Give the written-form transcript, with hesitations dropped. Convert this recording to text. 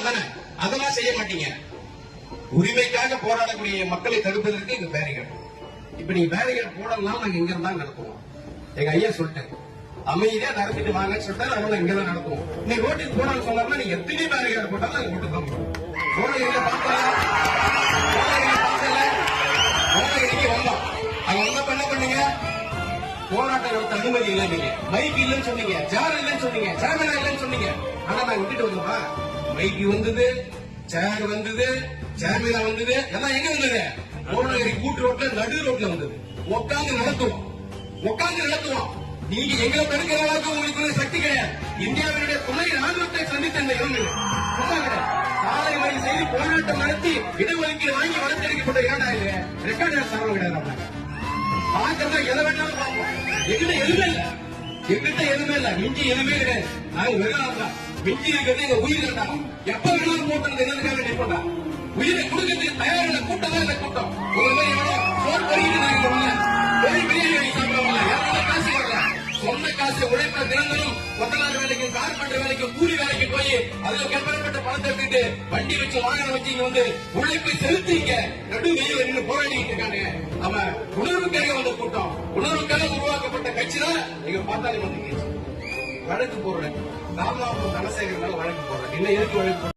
தானே? அதெல்லாம் செய்ய மாட்டீங்க. உரிமைக்காக போராடக்கூடிய மக்களை தடுப்பதற்கு இங்க பேரிகேட். இப்ப நீங்க பேரிகேட் போடலாம், நாங்க இங்க இருந்தா நடத்துவோம். எங்க ஐயா சொல்லிட்டேன், அமைதியா நடத்திட்டு வாங்கன்னு சொல்லிட்டாரு. அதனால இங்கதான் நடத்துவோம். நீ ரோட்டுக்கு போனான்னு சொன்னா நீங்க எத்தனை பேரிகேட் போட்டாலும் நாங்க ஓட்டு தான் போடுவோம். சோழகிரியில பார்த்தல, சோழகிரிக்கு வந்தோம். அங்க வந்தப்ப என்ன பண்ணீங்க? போராட்டம் நடத்த அனுமதி இல்லை, நீங்க மைக் இல்லைன்னு சொன்னீங்க, சேர் இல்லைன்னு சொன்னீங்க, சேர்மனா இல்லைன்னு சொன்னீங்க. ஆனா நான் விட்டுட்டு வந்தோமா? மைக் வந்தது, சேர் வந்தது, சேர்மனா வந்தது, எல்லாம் எங்க வந்தது? சோழகிரி கூட்டு ரோட்ல, நடு ரோட்ல வந்தது. உட்காந்து நடத்துவோம், உட்காந்து நடத்துவோம். நீங்க எங்களை தடுக்கிற அளவுக்கு உங்களுக்கு சக்தி கிடையாது. இந்தியாவினுடைய துணை ராணுவத்தை சந்தித்த இந்த இளைஞர்கள் சாலை மறியல் செய்து போராட்டம் நடத்தி இடஒதுக்கீடு வாங்கி வளர்த்தெடுக்கப்பட்ட இரண்டாயிரம் ரெக்கார்டு சாரம் கிடையாது. பார்க்கறதா எதை வேணாலும் பார்ப்போம். எங்கிட்ட எதுவுமே இல்ல, எங்கிட்ட எதுவுமே இல்ல, மிஞ்சி எதுவுமே கிடையாது. நாங்க வெறும் தான் மிஞ்சி இருக்கிறது எங்க உயிர் தான். எப்ப வேணாலும் போட்டு என்னதுக்காக நிற்போம். உயிரை கொடுக்கறதுக்கு தயாரான கூட்டம் தான் இந்த கூட்டம். ஒரு மாதிரி சோறு பொறிக்கிட்டு நாங்க வரல, பெரிய பிரியாணி சாப்பிட வரல, யாரும் காசு வரல. சொந்த காசு உழைப்ப தினந்தரும் கொத்தனார் வேலைக்கும் கார்பெண்டர் வேலைக்கும் கூலி வேலைக்கு போய் அதுல கட்டப்பட்ட பணத்தை எடுத்துட்டு வண்டி வச்சு வாகனம் வச்சு இங்க வந்து உழைப்பை செலுத்திங்க நடு வெயில் நின்று போராடிட்டு இருக்காங்க. அவன் உணர்வுக்காக வந்த கூட்டம், உணர்வுக்காக உருவாக்கப்பட்ட கட்சி தான் எங்க பார்த்தாலே வந்து வழக்கு போடுறேன். ராமநாதபுரம் தனசேகரனால வழக்கு போடுறேன். என்ன எதுக்கு வழக்கு